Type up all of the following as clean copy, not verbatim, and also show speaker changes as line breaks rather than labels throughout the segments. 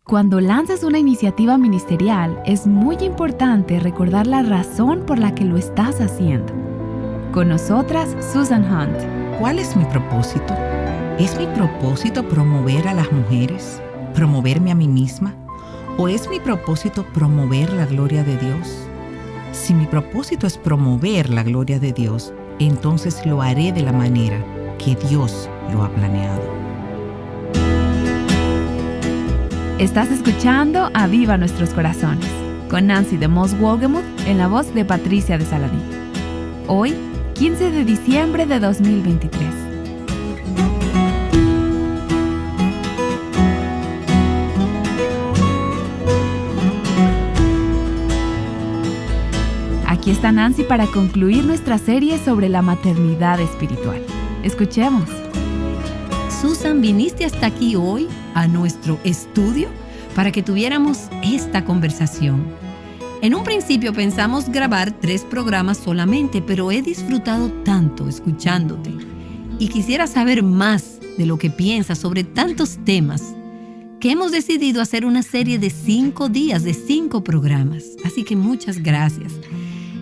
Cuando lanzas una iniciativa ministerial, es muy importante recordar la razón por la que lo estás haciendo. Con nosotras, Susan Hunt.
¿Cuál es mi propósito? ¿Es mi propósito promover a las mujeres? ¿Promoverme a mí misma? ¿O es mi propósito promover la gloria de Dios? Si mi propósito es promover la gloria de Dios, entonces lo haré de la manera que Dios lo ha planeado.
Estás escuchando Aviva Nuestros Corazones, con Nancy DeMoss Wolgemuth en la voz de Patricia de Saladí. Hoy, 15 de diciembre de 2023. Aquí está Nancy para concluir nuestra serie sobre la maternidad espiritual. Escuchemos.
Susan, viniste hasta aquí hoy a nuestro estudio para que tuviéramos esta conversación. En un principio pensamos grabar 3 programas solamente, pero he disfrutado tanto escuchándote y quisiera saber más de lo que piensas sobre tantos temas que hemos decidido hacer una serie de 5 días, de 5 programas. Así que muchas gracias.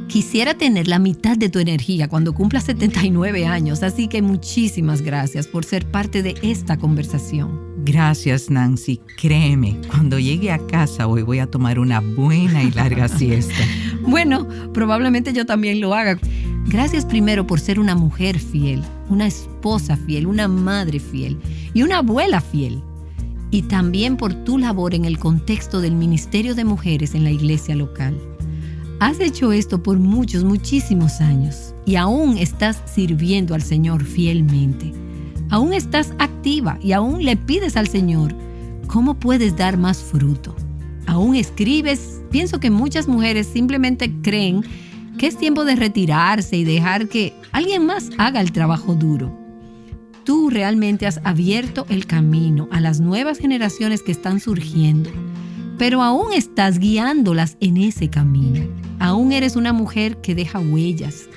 Quisiera tener la mitad de tu energía cuando cumplas 79 años, así que muchísimas gracias por ser parte de esta conversación.
Gracias, Nancy. Créeme, cuando llegue a casa hoy voy a tomar una buena y larga siesta.
Bueno, probablemente yo también lo haga. Gracias primero por ser una mujer fiel, una esposa fiel, una madre fiel y una abuela fiel. Y también por tu labor en el contexto del Ministerio de Mujeres en la iglesia local. Has hecho esto por muchísimos años y aún estás sirviendo al Señor fielmente. Aún estás activa y aún le pides al Señor cómo puedes dar más fruto. Aún escribes. Pienso que muchas mujeres simplemente creen que es tiempo de retirarse y dejar que alguien más haga el trabajo duro. Tú realmente has abierto el camino a las nuevas generaciones que están surgiendo, pero aún estás guiándolas en ese camino. Aún eres una mujer que deja huellas.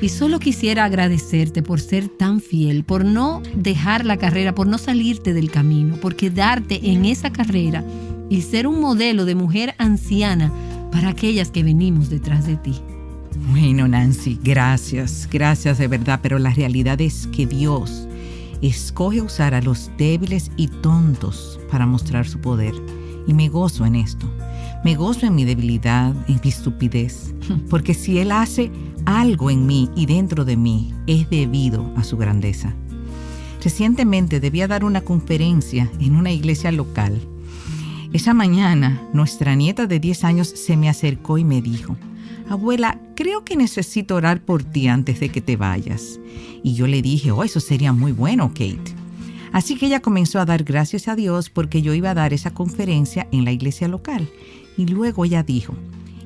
Y solo quisiera agradecerte por ser tan fiel, por no dejar la carrera, por no salirte del camino, por quedarte en esa carrera y ser un modelo de mujer anciana para aquellas que venimos detrás de ti.
Bueno, Nancy, gracias de verdad, pero la realidad es que Dios escoge usar a los débiles y tontos para mostrar su poder. Y me gozo en esto. Me gozo en mi debilidad, en mi estupidez, porque si Él hace algo en mí y dentro de mí, es debido a su grandeza. Recientemente debía dar una conferencia en una iglesia local. Esa mañana, nuestra nieta de 10 años se me acercó y me dijo: abuela, creo que necesito orar por ti antes de que te vayas. Y yo le dije: eso sería muy bueno, Kate. Así que ella comenzó a dar gracias a Dios porque yo iba a dar esa conferencia en la iglesia local. Y luego ella dijo: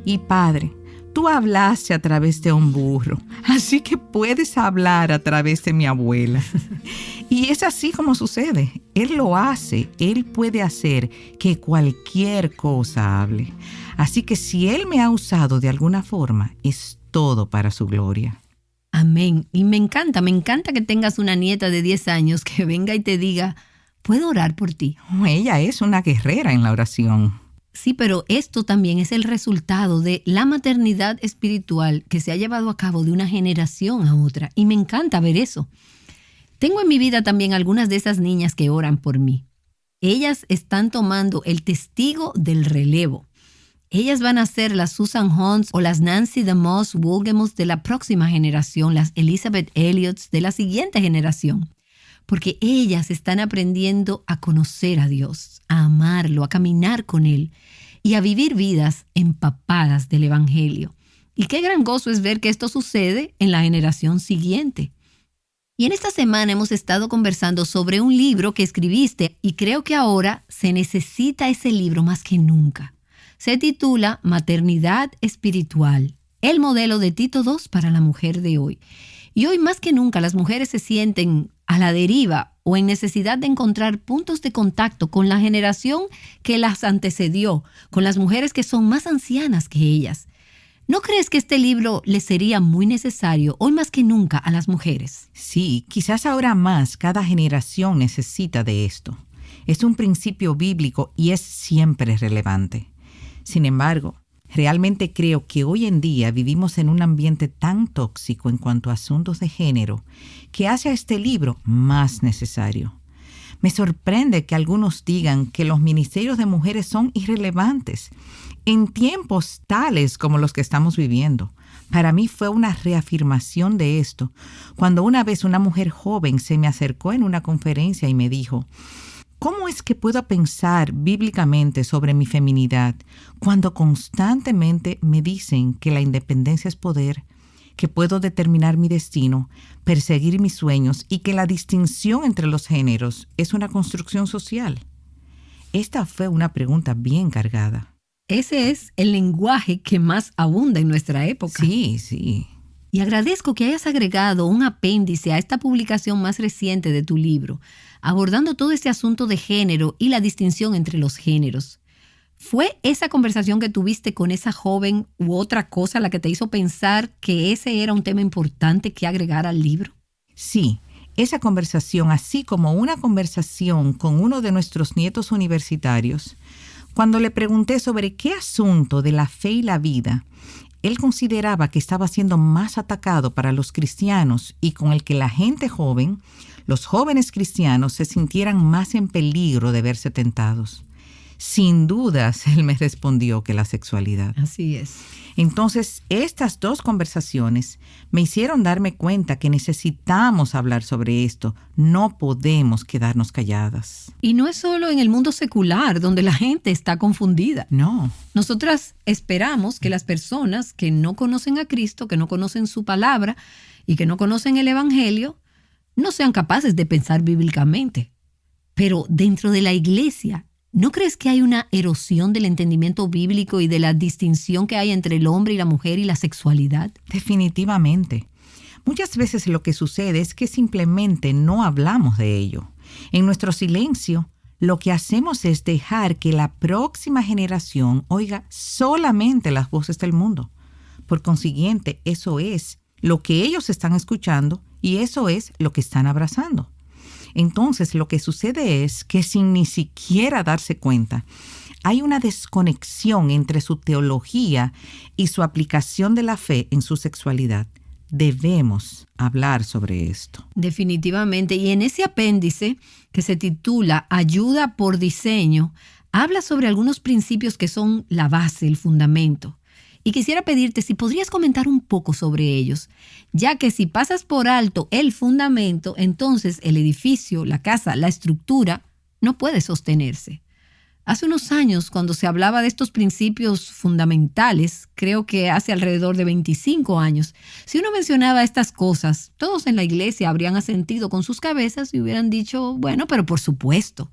y Padre, tú hablaste a través de un burro, así que puedes hablar a través de mi abuela. Y es así como sucede. Él lo hace. Él puede hacer que cualquier cosa hable. Así que si Él me ha usado de alguna forma, es todo para su gloria.
Amén. Y me encanta que tengas una nieta de 10 años que venga y te diga: ¿puedo orar por ti?
Ella es una guerrera en la oración.
Sí, pero esto también es el resultado de la maternidad espiritual que se ha llevado a cabo de una generación a otra. Y me encanta ver eso. Tengo en mi vida también algunas de esas niñas que oran por mí. Ellas están tomando el testigo del relevo. Ellas van a ser las Susan Hunt o las Nancy DeMoss Wolgemuth de la próxima generación, las Elizabeth Elliots de la siguiente generación. Porque ellas están aprendiendo a conocer a Dios, a amarlo, a caminar con Él y a vivir vidas empapadas del Evangelio. Y qué gran gozo es ver que esto sucede en la generación siguiente. Y en esta semana hemos estado conversando sobre un libro que escribiste y creo que ahora se necesita ese libro más que nunca. Se titula Maternidad Espiritual, el modelo de Tito II para la mujer de hoy. Y hoy más que nunca las mujeres se sienten a la deriva o en necesidad de encontrar puntos de contacto con la generación que las antecedió, con las mujeres que son más ancianas que ellas. ¿No crees que este libro les sería muy necesario hoy más que nunca a las mujeres?
Sí, quizás ahora más cada generación necesita de esto. Es un principio bíblico y es siempre relevante. Sin embargo, realmente creo que hoy en día vivimos en un ambiente tan tóxico en cuanto a asuntos de género que hace a este libro más necesario. Me sorprende que algunos digan que los ministerios de mujeres son irrelevantes en tiempos tales como los que estamos viviendo. Para mí fue una reafirmación de esto cuando una vez una mujer joven se me acercó en una conferencia y me dijo: ¿cómo es que puedo pensar bíblicamente sobre mi feminidad cuando constantemente me dicen que la independencia es poder, que puedo determinar mi destino, perseguir mis sueños y que la distinción entre los géneros es una construcción social? Esta fue una pregunta bien cargada.
Ese es el lenguaje que más abunda en nuestra época.
Sí.
Y agradezco que hayas agregado un apéndice a esta publicación más reciente de tu libro, abordando todo este asunto de género y la distinción entre los géneros. ¿Fue esa conversación que tuviste con esa joven u otra cosa la que te hizo pensar que ese era un tema importante que agregar al libro?
Sí, esa conversación, así como una conversación con uno de nuestros nietos universitarios, cuando le pregunté sobre qué asunto de la fe y la vida él consideraba que estaba siendo más atacado para los cristianos y con el que la gente joven, los jóvenes cristianos, se sintieran más en peligro de verse tentados. Sin dudas, él me respondió que la sexualidad.
Así es.
Entonces, estas dos conversaciones me hicieron darme cuenta que necesitamos hablar sobre esto. No podemos quedarnos calladas.
Y no es solo en el mundo secular donde la gente está confundida.
No.
Nosotras esperamos que las personas que no conocen a Cristo, que no conocen su palabra y que no conocen el Evangelio, no sean capaces de pensar bíblicamente. Pero dentro de la iglesia, ¿no crees que hay una erosión del entendimiento bíblico y de la distinción que hay entre el hombre y la mujer y la sexualidad?
Definitivamente. Muchas veces lo que sucede es que simplemente no hablamos de ello. En nuestro silencio, lo que hacemos es dejar que la próxima generación oiga solamente las voces del mundo. Por consiguiente, eso es lo que ellos están escuchando y eso es lo que están abrazando. Entonces, lo que sucede es que sin ni siquiera darse cuenta, hay una desconexión entre su teología y su aplicación de la fe en su sexualidad. Debemos hablar sobre esto.
Definitivamente. Y en ese apéndice que se titula Ayuda por diseño, habla sobre algunos principios que son la base, el fundamento. Y quisiera pedirte si podrías comentar un poco sobre ellos, ya que si pasas por alto el fundamento, entonces el edificio, la casa, la estructura no puede sostenerse. Hace unos años, cuando se hablaba de estos principios fundamentales, creo que hace alrededor de 25 años, si uno mencionaba estas cosas, todos en la iglesia habrían asentido con sus cabezas y hubieran dicho, bueno, pero por supuesto.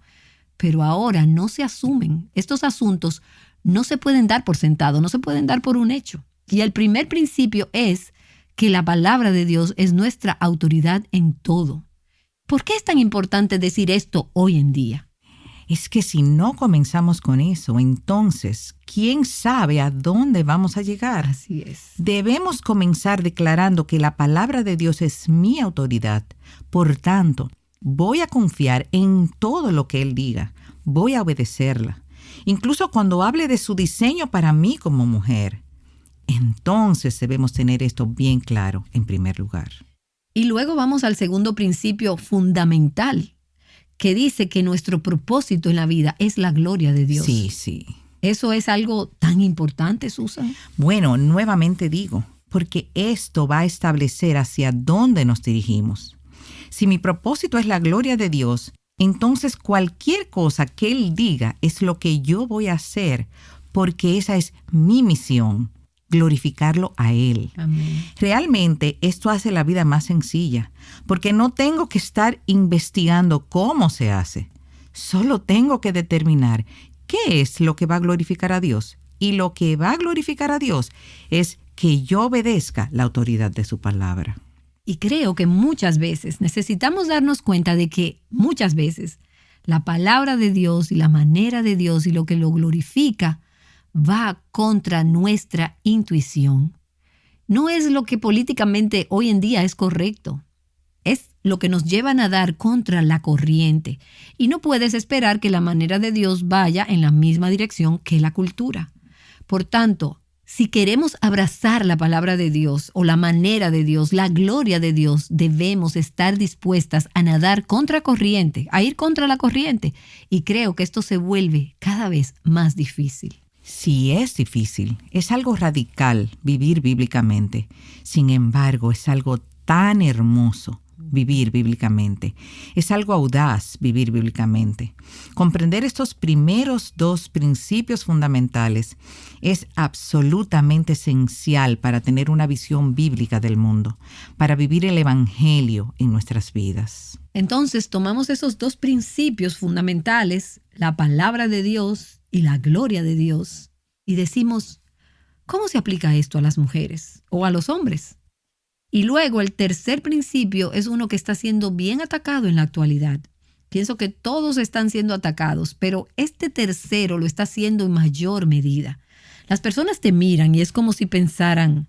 Pero ahora no se asumen. Estos asuntos no se pueden dar por sentado, no se pueden dar por un hecho. Y el primer principio es que la palabra de Dios es nuestra autoridad en todo. ¿Por qué es tan importante decir esto hoy en día?
Es que si no comenzamos con eso, entonces, ¿quién sabe a dónde vamos a llegar?
Así es.
Debemos comenzar declarando que la palabra de Dios es mi autoridad. Por tanto, voy a confiar en todo lo que Él diga. Voy a obedecerla. Incluso cuando hable de su diseño para mí como mujer. Entonces debemos tener esto bien claro en primer lugar.
Y luego vamos al segundo principio fundamental, que dice que nuestro propósito en la vida es la gloria de Dios.
Sí.
¿Eso es algo tan importante, Susan?
Bueno, nuevamente digo, porque esto va a establecer hacia dónde nos dirigimos. Si mi propósito es la gloria de Dios, entonces cualquier cosa que Él diga es lo que yo voy a hacer, porque esa es mi misión, glorificarlo a Él.
Amén.
Realmente esto hace la vida más sencilla, porque no tengo que estar investigando cómo se hace. Solo tengo que determinar qué es lo que va a glorificar a Dios. Y lo que va a glorificar a Dios es que yo obedezca la autoridad de su palabra.
Y creo que muchas veces necesitamos darnos cuenta de que muchas veces la palabra de Dios y la manera de Dios y lo que lo glorifica va contra nuestra intuición. No es lo que políticamente hoy en día es correcto. Es lo que nos lleva a nadar contra la corriente. Y no puedes esperar que la manera de Dios vaya en la misma dirección que la cultura. Por tanto, si queremos abrazar la palabra de Dios o la manera de Dios, la gloria de Dios, debemos estar dispuestas a nadar contra corriente, a ir contra la corriente. Y creo que esto se vuelve cada vez más difícil.
Sí, es difícil. Es algo radical vivir bíblicamente. Sin embargo, es algo tan hermoso vivir bíblicamente. Es algo audaz vivir bíblicamente. Comprender estos primeros dos principios fundamentales es absolutamente esencial para tener una visión bíblica del mundo, para vivir el Evangelio en nuestras vidas.
Entonces tomamos esos dos principios fundamentales, la palabra de Dios y la gloria de Dios, y decimos, ¿cómo se aplica esto a las mujeres o a los hombres? Y luego el tercer principio es uno que está siendo bien atacado en la actualidad. Pienso que todos están siendo atacados, pero este tercero lo está haciendo en mayor medida. Las personas te miran y es como si pensaran,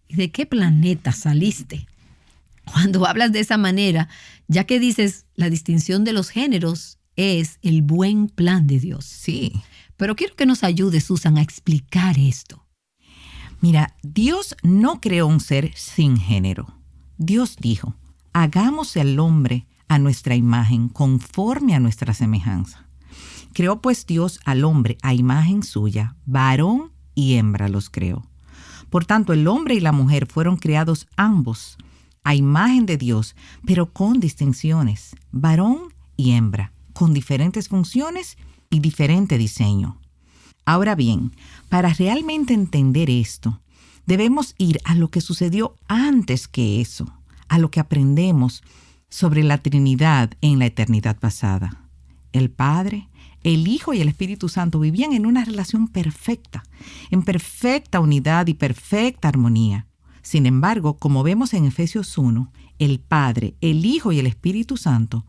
¿de qué planeta saliste? Cuando hablas de esa manera, ya que dices la distinción de los géneros es el buen plan de Dios.
Sí.
Pero quiero que nos ayude, Susan, a explicar esto.
Mira, Dios no creó un ser sin género. Dios dijo, hagamos al hombre a nuestra imagen, conforme a nuestra semejanza. Creó pues Dios al hombre a imagen suya, varón y hembra los creó. Por tanto, el hombre y la mujer fueron creados ambos a imagen de Dios, pero con distinciones, varón y hembra, con diferentes funciones y diferente diseño. Ahora bien, para realmente entender esto, debemos ir a lo que sucedió antes que eso, a lo que aprendemos sobre la Trinidad en la eternidad pasada. El Padre, el Hijo y el Espíritu Santo vivían en una relación perfecta, en perfecta unidad y perfecta armonía. Sin embargo, como vemos en Efesios 1, el Padre, el Hijo y el Espíritu Santo,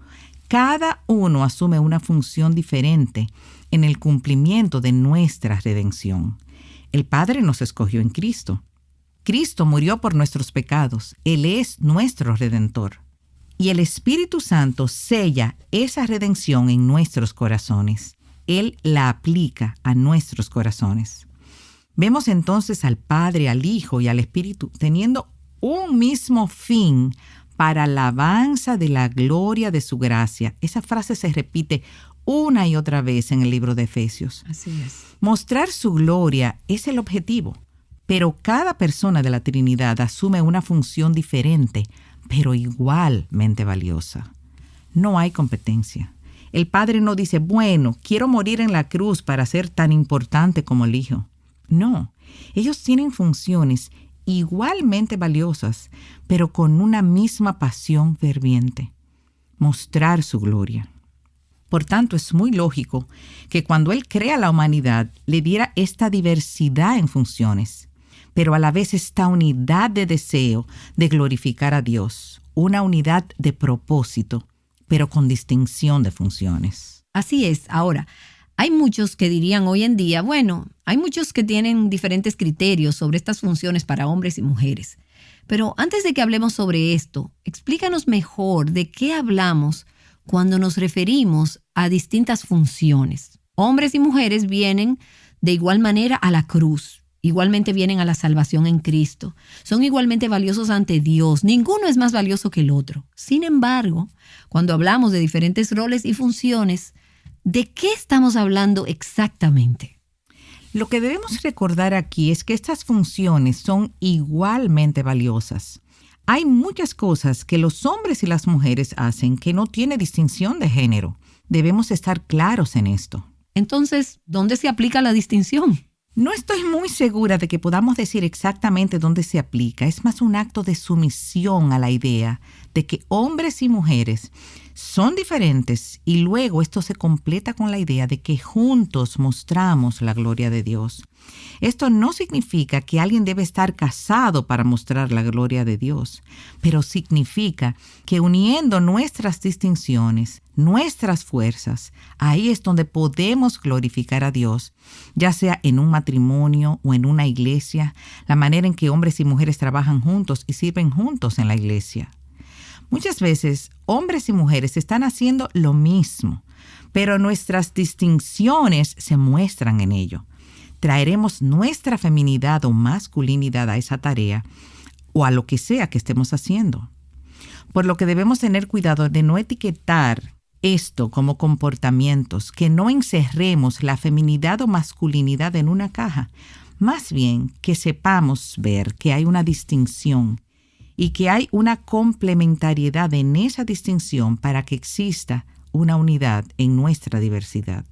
cada uno asume una función diferente en el cumplimiento de nuestra redención. El Padre nos escogió en Cristo. Cristo murió por nuestros pecados. Él es nuestro Redentor. Y el Espíritu Santo sella esa redención en nuestros corazones. Él la aplica a nuestros corazones. Vemos entonces al Padre, al Hijo y al Espíritu teniendo un mismo fin para alabanza de la gloria de su gracia. Esa frase se repite una y otra vez en el libro de Efesios.
Así es.
Mostrar su gloria es el objetivo, pero cada persona de la Trinidad asume una función diferente, pero igualmente valiosa. No hay competencia. El Padre no dice, bueno, quiero morir en la cruz para ser tan importante como el Hijo. No, ellos tienen funciones igualmente valiosas, pero con una misma pasión ferviente: mostrar su gloria. Por tanto, es muy lógico que cuando Él crea la humanidad, le diera esta diversidad en funciones, pero a la vez esta unidad de deseo de glorificar a Dios, una unidad de propósito, pero con distinción de funciones.
Así es. Ahora, hay muchos que dirían hoy en día, bueno, hay muchos que tienen diferentes criterios sobre estas funciones para hombres y mujeres. Pero antes de que hablemos sobre esto, explícanos mejor de qué hablamos cuando nos referimos a distintas funciones. Hombres y mujeres vienen de igual manera a la cruz, igualmente vienen a la salvación en Cristo. Son igualmente valiosos ante Dios. Ninguno es más valioso que el otro. Sin embargo, cuando hablamos de diferentes roles y funciones, ¿de qué estamos hablando exactamente?
Lo que debemos recordar aquí es que estas funciones son igualmente valiosas. Hay muchas cosas que los hombres y las mujeres hacen que no tiene distinción de género. Debemos estar claros en esto.
Entonces, ¿dónde se aplica la distinción?
No estoy muy segura de que podamos decir exactamente dónde se aplica. Es más un acto de sumisión a la idea de que hombres y mujeres son diferentes y luego esto se completa con la idea de que juntos mostramos la gloria de Dios. Esto no significa que alguien debe estar casado para mostrar la gloria de Dios, pero significa que uniendo nuestras distinciones, nuestras fuerzas, ahí es donde podemos glorificar a Dios, ya sea en un matrimonio o en una iglesia, la manera en que hombres y mujeres trabajan juntos y sirven juntos en la iglesia. Muchas veces hombres y mujeres están haciendo lo mismo, pero nuestras distinciones se muestran en ello. Traeremos nuestra feminidad o masculinidad a esa tarea o a lo que sea que estemos haciendo. Por lo que debemos tener cuidado de no etiquetar esto como comportamientos, que no encerremos la feminidad o masculinidad en una caja. Más bien que sepamos ver que hay una distinción y que hay una complementariedad en esa distinción para que exista una unidad en nuestra diversidad.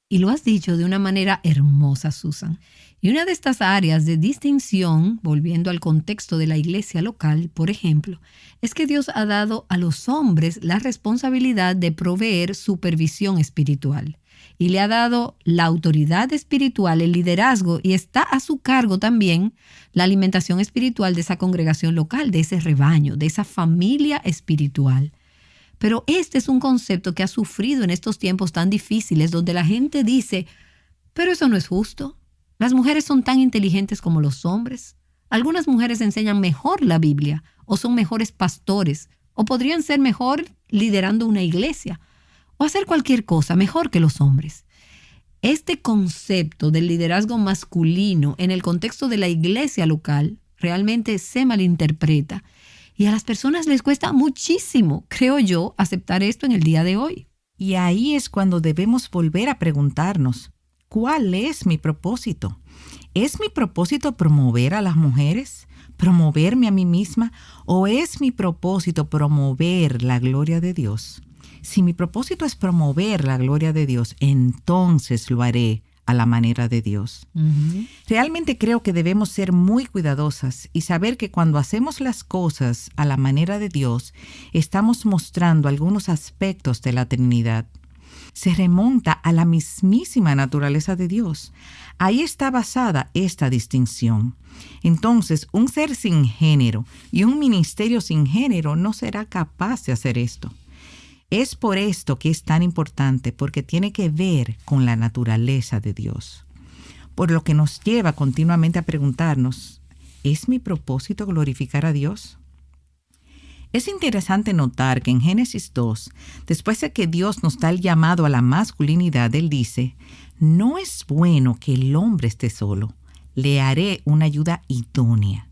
Y lo has dicho de una manera hermosa, Susan. Y una de estas áreas de distinción, volviendo al contexto de la iglesia local, por ejemplo, es que Dios ha dado a los hombres la responsabilidad de proveer supervisión espiritual. Y le ha dado la autoridad espiritual, el liderazgo, y está a su cargo también la alimentación espiritual de esa congregación local, de ese rebaño, de esa familia espiritual. Pero este es un concepto que ha sufrido en estos tiempos tan difíciles donde la gente dice, pero eso no es justo. Las mujeres son tan inteligentes como los hombres. Algunas mujeres enseñan mejor la Biblia o son mejores pastores o podrían ser mejor liderando una iglesia o hacer cualquier cosa mejor que los hombres. Este concepto del liderazgo masculino en el contexto de la iglesia local realmente se malinterpreta. Y a las personas les cuesta muchísimo, creo yo, aceptar esto en el día de hoy.
Y ahí es cuando debemos volver a preguntarnos, ¿cuál es mi propósito? ¿Es mi propósito promover a las mujeres? ¿Promoverme a mí misma? ¿O es mi propósito promover la gloria de Dios? Si mi propósito es promover la gloria de Dios, entonces lo haré a la manera de Dios. Realmente creo que debemos ser muy cuidadosas y saber que cuando hacemos las cosas a la manera de Dios, estamos mostrando algunos aspectos de la Trinidad. Se remonta a la mismísima naturaleza de Dios. Ahí está basada esta distinción. Entonces, un ser sin género y un ministerio sin género no será capaz de hacer esto. Es por esto que es tan importante, porque tiene que ver con la naturaleza de Dios. Por lo que nos lleva continuamente a preguntarnos, ¿es mi propósito glorificar a Dios? Es interesante notar que en Génesis 2, después de que Dios nos da el llamado a la masculinidad, Él dice, no es bueno que el hombre esté solo, le haré una ayuda idónea.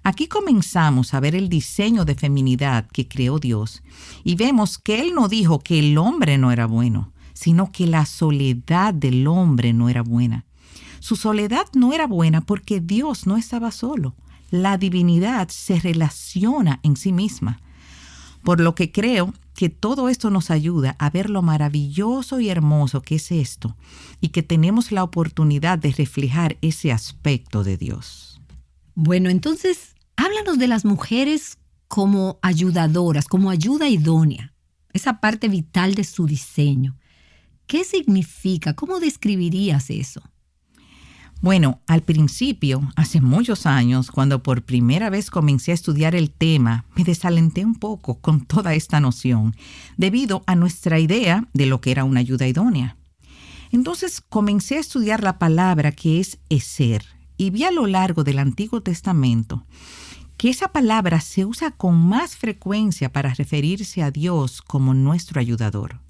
Aquí comenzamos a ver el diseño de feminidad que creó Dios y vemos que Él no dijo que el hombre no era bueno, sino que la soledad del hombre no era buena. Su soledad no era buena porque Dios no estaba solo. La divinidad se relaciona en sí misma. Por lo que creo que todo esto nos ayuda a ver lo maravilloso y hermoso que es esto y que tenemos la oportunidad de reflejar ese aspecto de Dios.
Bueno, entonces, háblanos de las mujeres como ayudadoras, como ayuda idónea, esa parte vital de su diseño. ¿Qué significa? ¿Cómo describirías eso?
Bueno, al principio, hace muchos años, cuando por primera vez comencé a estudiar el tema, me desalenté un poco con toda esta noción, debido a nuestra idea de lo que era una ayuda idónea. Entonces comencé a estudiar la palabra que es eser, y vi a lo largo del Antiguo Testamento que esa palabra se usa con más frecuencia para referirse a Dios como nuestro ayudador.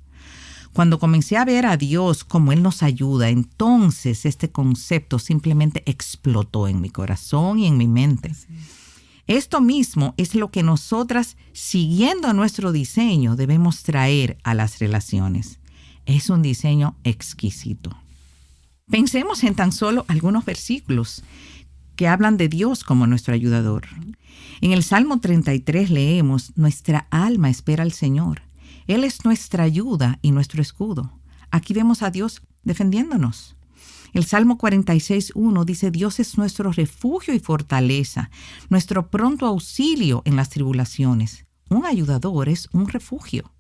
Cuando comencé a ver a Dios como Él nos ayuda, entonces este concepto simplemente explotó en mi corazón y en mi mente. Sí. Esto mismo es lo que nosotras, siguiendo nuestro diseño, debemos traer a las relaciones. Es un diseño exquisito. Pensemos en tan solo algunos versículos que hablan de Dios como nuestro ayudador. En el Salmo 33 leemos, nuestra alma espera al Señor. Él es nuestra ayuda y nuestro escudo. Aquí vemos a Dios defendiéndonos. El Salmo 46:1 dice, Dios es nuestro refugio y fortaleza, nuestro pronto auxilio en las tribulaciones. Un ayudador es un refugio.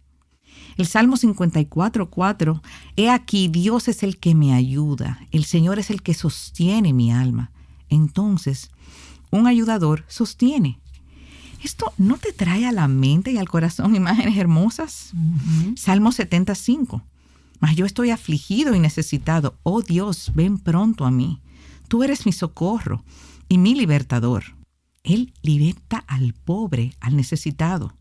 El Salmo 54:4, he aquí, Dios es el que me ayuda, el Señor es el que sostiene mi alma. Entonces, un ayudador sostiene. ¿Esto no te trae a la mente y al corazón imágenes hermosas? Salmo 75. Mas yo estoy afligido y necesitado. Oh Dios, ven pronto a mí. Tú eres mi socorro y mi libertador. Él liberta al pobre, al necesitado.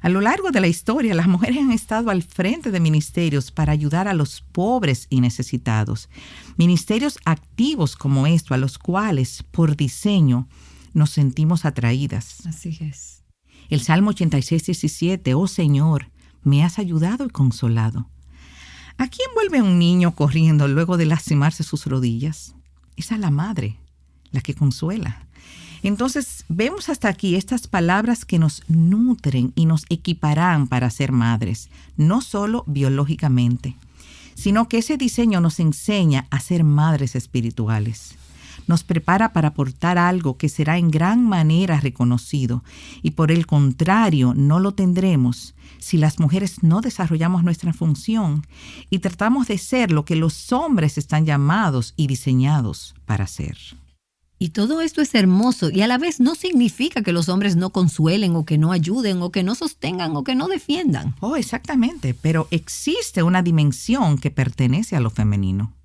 A lo largo de la historia, las mujeres han estado al frente de ministerios para ayudar a los pobres y necesitados. Ministerios activos como esto, a los cuales, por diseño, nos sentimos atraídas.
Así es.
El Salmo 86:17, oh Señor, me has ayudado y consolado. ¿A quién vuelve un niño corriendo luego de lastimarse sus rodillas? Es a la madre, la que consuela. Entonces, vemos hasta aquí estas palabras que nos nutren y nos equiparán para ser madres, no solo biológicamente, sino que ese diseño nos enseña a ser madres espirituales. Nos prepara para aportar algo que será en gran manera reconocido y por el contrario no lo tendremos si las mujeres no desarrollamos nuestra función y tratamos de ser lo que los hombres están llamados y diseñados para ser.
Y todo esto es hermoso y a la vez no significa que los hombres no consuelen o que no ayuden o que no sostengan o que no defiendan.
Oh, exactamente, pero existe una dimensión que pertenece a lo femenino.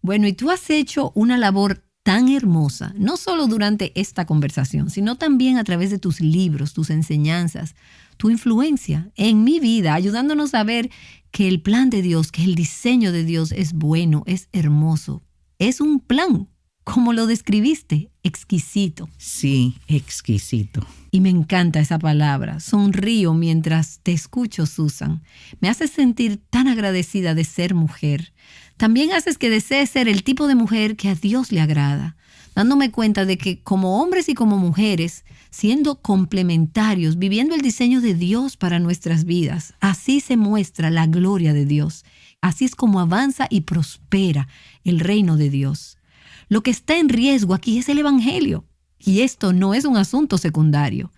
Bueno, y tú has hecho una labor tan hermosa, no solo durante esta conversación, sino también a través de tus libros, tus enseñanzas, tu influencia en mi vida, ayudándonos a ver que el plan de Dios, que el diseño de Dios es bueno, es hermoso, es un plan. Como lo describiste, exquisito.
Sí, exquisito.
Y me encanta esa palabra. Sonrío mientras te escucho, Susan. Me haces sentir tan agradecida de ser mujer. También haces que desee ser el tipo de mujer que a Dios le agrada, dándome cuenta de que como hombres y como mujeres, siendo complementarios, viviendo el diseño de Dios para nuestras vidas, así se muestra la gloria de Dios. Así es como avanza y prospera el reino de Dios. Lo que está en riesgo aquí es el Evangelio. Y esto no es un asunto secundario.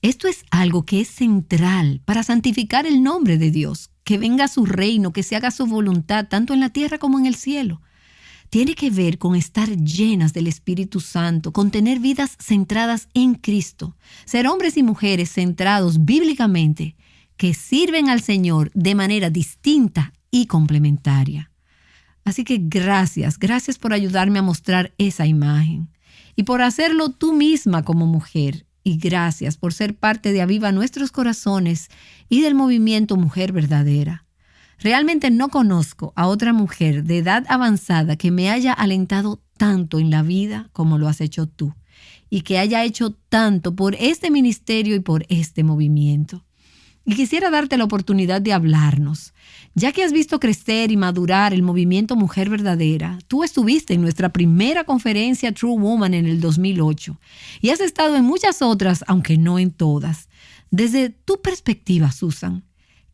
Esto es algo que es central para santificar el nombre de Dios, que venga su reino, que se haga su voluntad, tanto en la tierra como en el cielo. Tiene que ver con estar llenas del Espíritu Santo, con tener vidas centradas en Cristo, ser hombres y mujeres centrados bíblicamente, que sirven al Señor de manera distinta y complementaria. Así que gracias por ayudarme a mostrar esa imagen y por hacerlo tú misma como mujer. Y gracias por ser parte de Aviva Nuestros Corazones y del movimiento Mujer Verdadera. Realmente no conozco a otra mujer de edad avanzada que me haya alentado tanto en la vida como lo has hecho tú y que haya hecho tanto por este ministerio y por este movimiento. Y quisiera darte la oportunidad de hablarnos. Ya que has visto crecer y madurar el movimiento Mujer Verdadera, tú estuviste en nuestra primera conferencia True Woman en el 2008 y has estado en muchas otras, aunque no en todas. Desde tu perspectiva, Susan,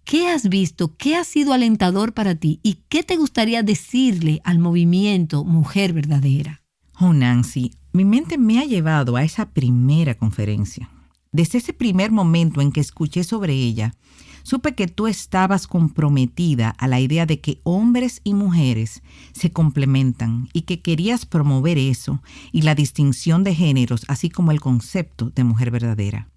¿qué has visto? ¿Qué ha sido alentador para ti? ¿Y qué te gustaría decirle al movimiento Mujer Verdadera?
Oh, Nancy, mi mente me ha llevado a esa primera conferencia. Desde ese primer momento en que escuché sobre ella, supe que tú estabas comprometida a la idea de que hombres y mujeres se complementan y que querías promover eso y la distinción de géneros, así como el concepto de mujer verdadera.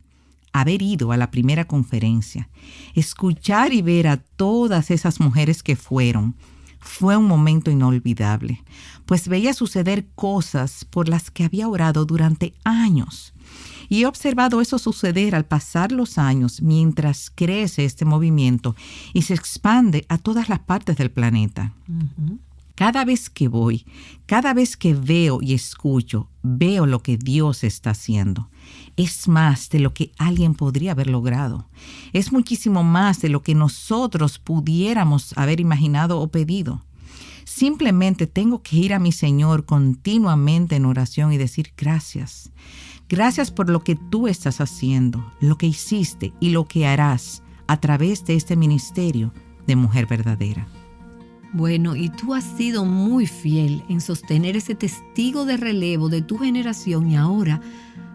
Haber ido a la primera conferencia, escuchar y ver a todas esas mujeres que fueron, fue un momento inolvidable, pues veía suceder cosas por las que había orado durante años. Y he observado eso suceder al pasar los años mientras crece este movimiento y se expande a todas las partes del planeta. Uh-huh. Cada vez que voy, cada vez que veo y escucho, veo lo que Dios está haciendo. Es más de lo que alguien podría haber logrado. Es muchísimo más de lo que nosotros pudiéramos haber imaginado o pedido. Simplemente tengo que ir a mi Señor continuamente en oración y decir gracias. Gracias por lo que tú estás haciendo, lo que hiciste y lo que harás a través de este ministerio de Mujer Verdadera.
Bueno, y tú has sido muy fiel en sostener ese testigo de relevo de tu generación y ahora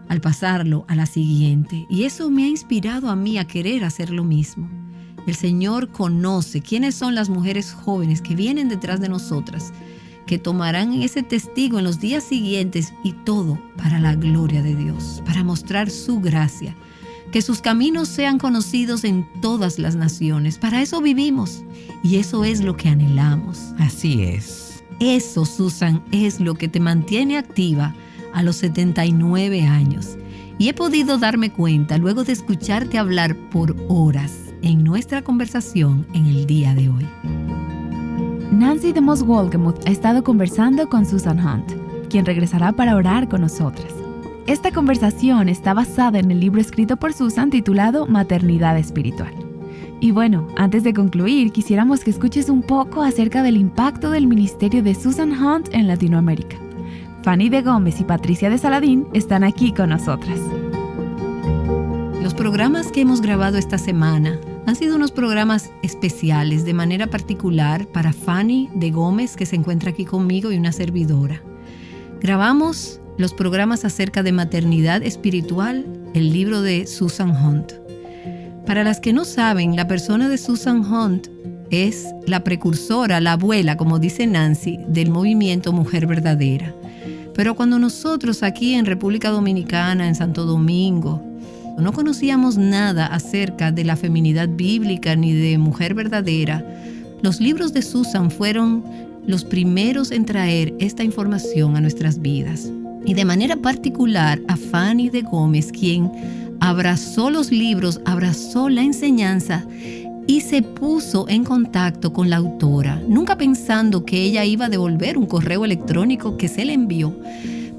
al pasarlo a la siguiente. Y eso me ha inspirado a mí a querer hacer lo mismo. El Señor conoce quiénes son las mujeres jóvenes que vienen detrás de nosotras, que tomarán ese testigo en los días siguientes y todo para la gloria de Dios, para mostrar su gracia, que sus caminos sean conocidos en todas las naciones. Para eso vivimos y eso es lo que anhelamos.
Así es.
Eso, Susan, es lo que te mantiene activa a los 79 años Y he podido darme cuenta luego de escucharte hablar por horas en nuestra conversación en el día de hoy.
Nancy DeMoss Wolgemuth ha estado conversando con Susan Hunt, quien regresará para orar con nosotras. Esta conversación está basada en el libro escrito por Susan titulado Maternidad Espiritual. Y bueno, antes de concluir, quisiéramos que escuches un poco acerca del impacto del ministerio de Susan Hunt en Latinoamérica. Fanny de Gómez y Patricia de Saladín están aquí con nosotras.
Los programas que hemos grabado esta semana han sido unos programas especiales de manera particular para Fanny de Gómez, que se encuentra aquí conmigo, y una servidora. Grabamos los programas acerca de maternidad espiritual, el libro de Susan Hunt. Para las que no saben, la persona de Susan Hunt es la precursora, la abuela, como dice Nancy, del movimiento Mujer Verdadera. Pero cuando nosotros aquí en República Dominicana, en Santo Domingo, no conocíamos nada acerca de la feminidad bíblica ni de Mujer Verdadera, los libros de Susan fueron los primeros en traer esta información a nuestras vidas. Y de manera particular a Fanny de Gómez, quien abrazó los libros, abrazó la enseñanza y se puso en contacto con la autora, nunca pensando que ella iba a devolver un correo electrónico que se le envió.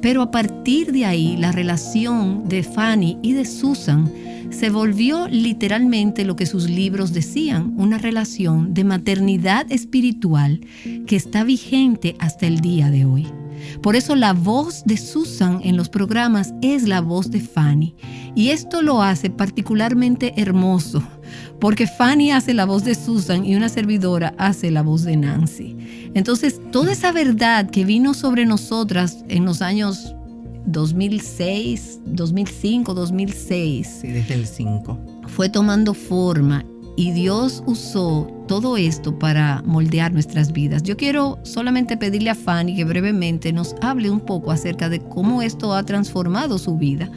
Pero a partir de ahí, la relación de Fanny y de Susan se volvió literalmente lo que sus libros decían, una relación de maternidad espiritual que está vigente hasta el día de hoy. Por eso la voz de Susan en los programas es la voz de Fanny. Y esto lo hace particularmente hermoso, porque Fanny hace la voz de Susan y una servidora hace la voz de Nancy. Entonces, toda esa verdad que vino sobre nosotras en los años 2006, 2005, 2006.
Sí, desde el 5.
Fue tomando forma y Dios usó todo esto para moldear nuestras vidas. Yo quiero solamente pedirle a Fanny que brevemente nos hable un poco acerca de cómo esto ha transformado su vida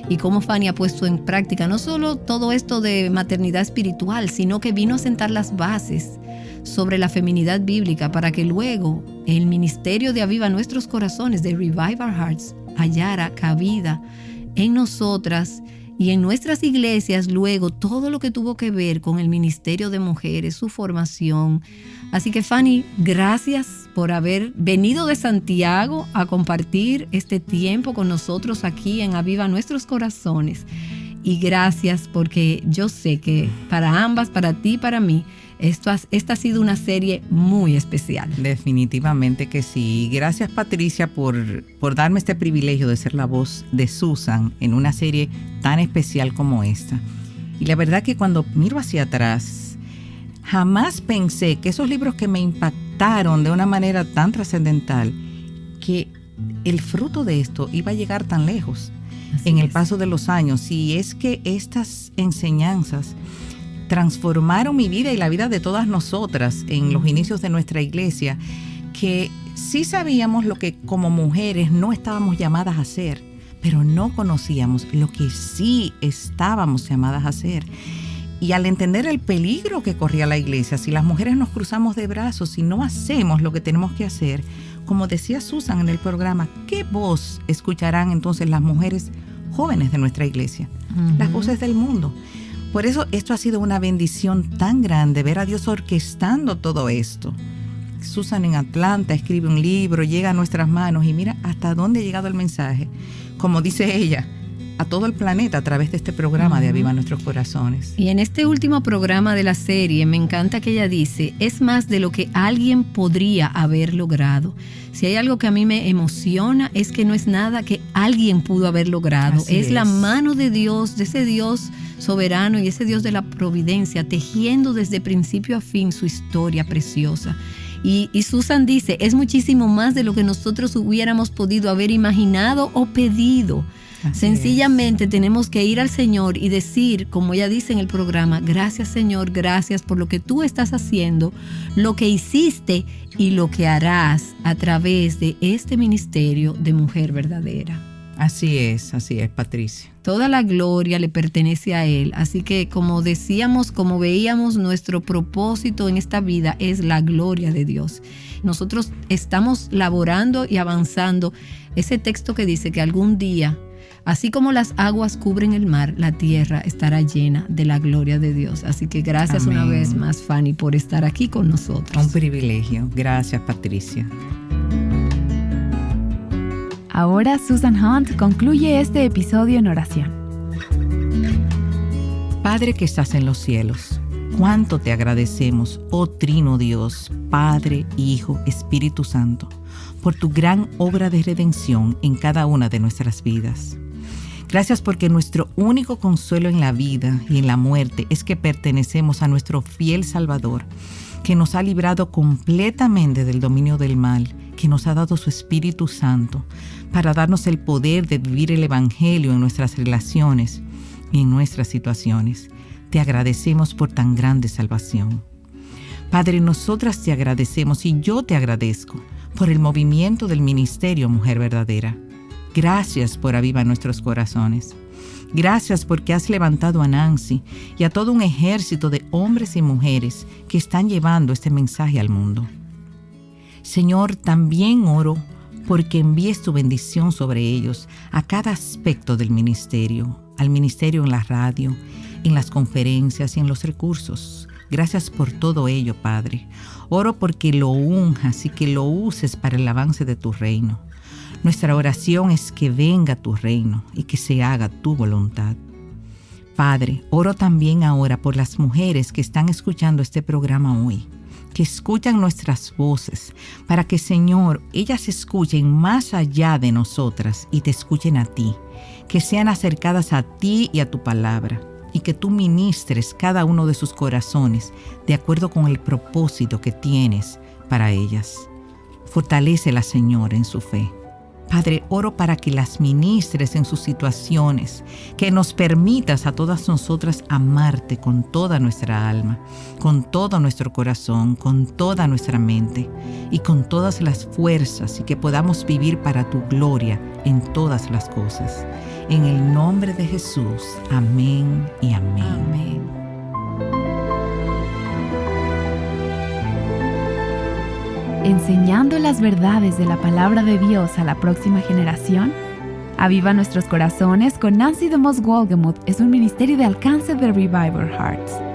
y cómo Fanny ha puesto en práctica no solo todo esto de maternidad espiritual, sino que vino a sentar las bases sobre la feminidad bíblica para que luego el ministerio de Aviva Nuestros Corazones, de Revive Our Hearts, hallara cabida en nosotras y en nuestras iglesias, luego todo lo que tuvo que ver con el ministerio de mujeres, su formación. Así que Fanny, gracias por haber venido de Santiago a compartir este tiempo con nosotros aquí en Aviva Nuestros Corazones. Y gracias porque yo sé que para ambas, para ti y para mí, esta ha sido una serie muy especial.
Definitivamente que sí. Gracias, Patricia, por darme este privilegio de ser la voz de Susan en una serie tan especial como esta. Y la verdad que cuando miro hacia atrás, jamás pensé que esos libros que me impactaron de una manera tan trascendental, que el fruto de esto iba a llegar tan lejos en el paso de los años. Y es que estas enseñanzas transformaron mi vida y la vida de todas nosotras en los inicios de nuestra iglesia, que sí sabíamos lo que como mujeres no estábamos llamadas a hacer, pero no conocíamos lo que sí estábamos llamadas a hacer. Y al entender el peligro que corría la iglesia, si las mujeres nos cruzamos de brazos y no hacemos lo que tenemos que hacer, como decía Susan en el programa, ¿qué voz escucharán entonces las mujeres jóvenes de nuestra iglesia? Las voces del mundo. Por eso esto ha sido una bendición tan grande, ver a Dios orquestando todo esto. Susan en Atlanta escribe un libro, llega a nuestras manos y mira hasta dónde ha llegado el mensaje. Como dice ella, a todo el planeta a través de este programa de Aviva Nuestros Corazones.
Y en este último programa de la serie me encanta que ella dice, es más de lo que alguien podría haber logrado. Si hay algo que a mí me emociona es que no es nada que alguien pudo haber logrado. Es la mano de Dios, de ese Dios soberano y ese Dios de la providencia, tejiendo desde principio a fin su historia preciosa. Y Susan dice, es muchísimo más de lo que nosotros hubiéramos podido haber imaginado o pedido. Sencillamente tenemos que ir al Señor y decir, como ella dice en el programa, gracias Señor, gracias por lo que tú estás haciendo, lo que hiciste y lo que harás a través de este ministerio de Mujer Verdadera.
Así es, Patricia.
Toda la gloria le pertenece a Él. Así que como decíamos, como veíamos, nuestro propósito en esta vida es la gloria de Dios. Nosotros estamos laborando y avanzando. Ese texto que dice que algún día Así como las aguas cubren el mar, la tierra estará llena de la gloria de Dios. Así que gracias una vez más, Fanny, por estar aquí con nosotros.
Un privilegio. Gracias, Patricia.
Ahora Susan Hunt concluye este episodio en oración.
Padre que estás en los cielos, cuánto te agradecemos, oh Trino Dios, Padre, Hijo, Espíritu Santo, por tu gran obra de redención en cada una de nuestras vidas. Gracias porque nuestro único consuelo en la vida y en la muerte es que pertenecemos a nuestro fiel Salvador, que nos ha librado completamente del dominio del mal, que nos ha dado su Espíritu Santo para darnos el poder de vivir el Evangelio en nuestras relaciones y en nuestras situaciones. Te agradecemos por tan grande salvación. Padre, nosotras te agradecemos y yo te agradezco por el movimiento del ministerio Mujer Verdadera. Gracias por avivar nuestros corazones. Gracias porque has levantado a Nancy y a todo un ejército de hombres y mujeres que están llevando este mensaje al mundo. Señor, también oro porque envíes tu bendición sobre ellos a cada aspecto del ministerio, al ministerio en la radio, en las conferencias y en los recursos. Gracias por todo ello, Padre. Oro porque lo unjas y que lo uses para el avance de tu reino. Nuestra oración es que venga tu reino y que se haga tu voluntad. Padre, oro también ahora por las mujeres que están escuchando este programa hoy, que escuchan nuestras voces, para que, Señor, ellas escuchen más allá de nosotras y te escuchen a ti, que sean acercadas a ti y a tu palabra, y que tú ministres cada uno de sus corazones de acuerdo con el propósito que tienes para ellas. Fortalécela, Señor, en su fe. Padre, oro para que las ministres en sus situaciones, que nos permitas a todas nosotras amarte con toda nuestra alma, con todo nuestro corazón, con toda nuestra mente y con todas las fuerzas, y que podamos vivir para tu gloria en todas las cosas. En el nombre de Jesús, amén y amén.
Amén.
Enseñando las verdades de la palabra de Dios a la próxima generación. Aviva Nuestros Corazones con Nancy DeMoss Wolgemuth es un ministerio de alcance de Revival Hearts.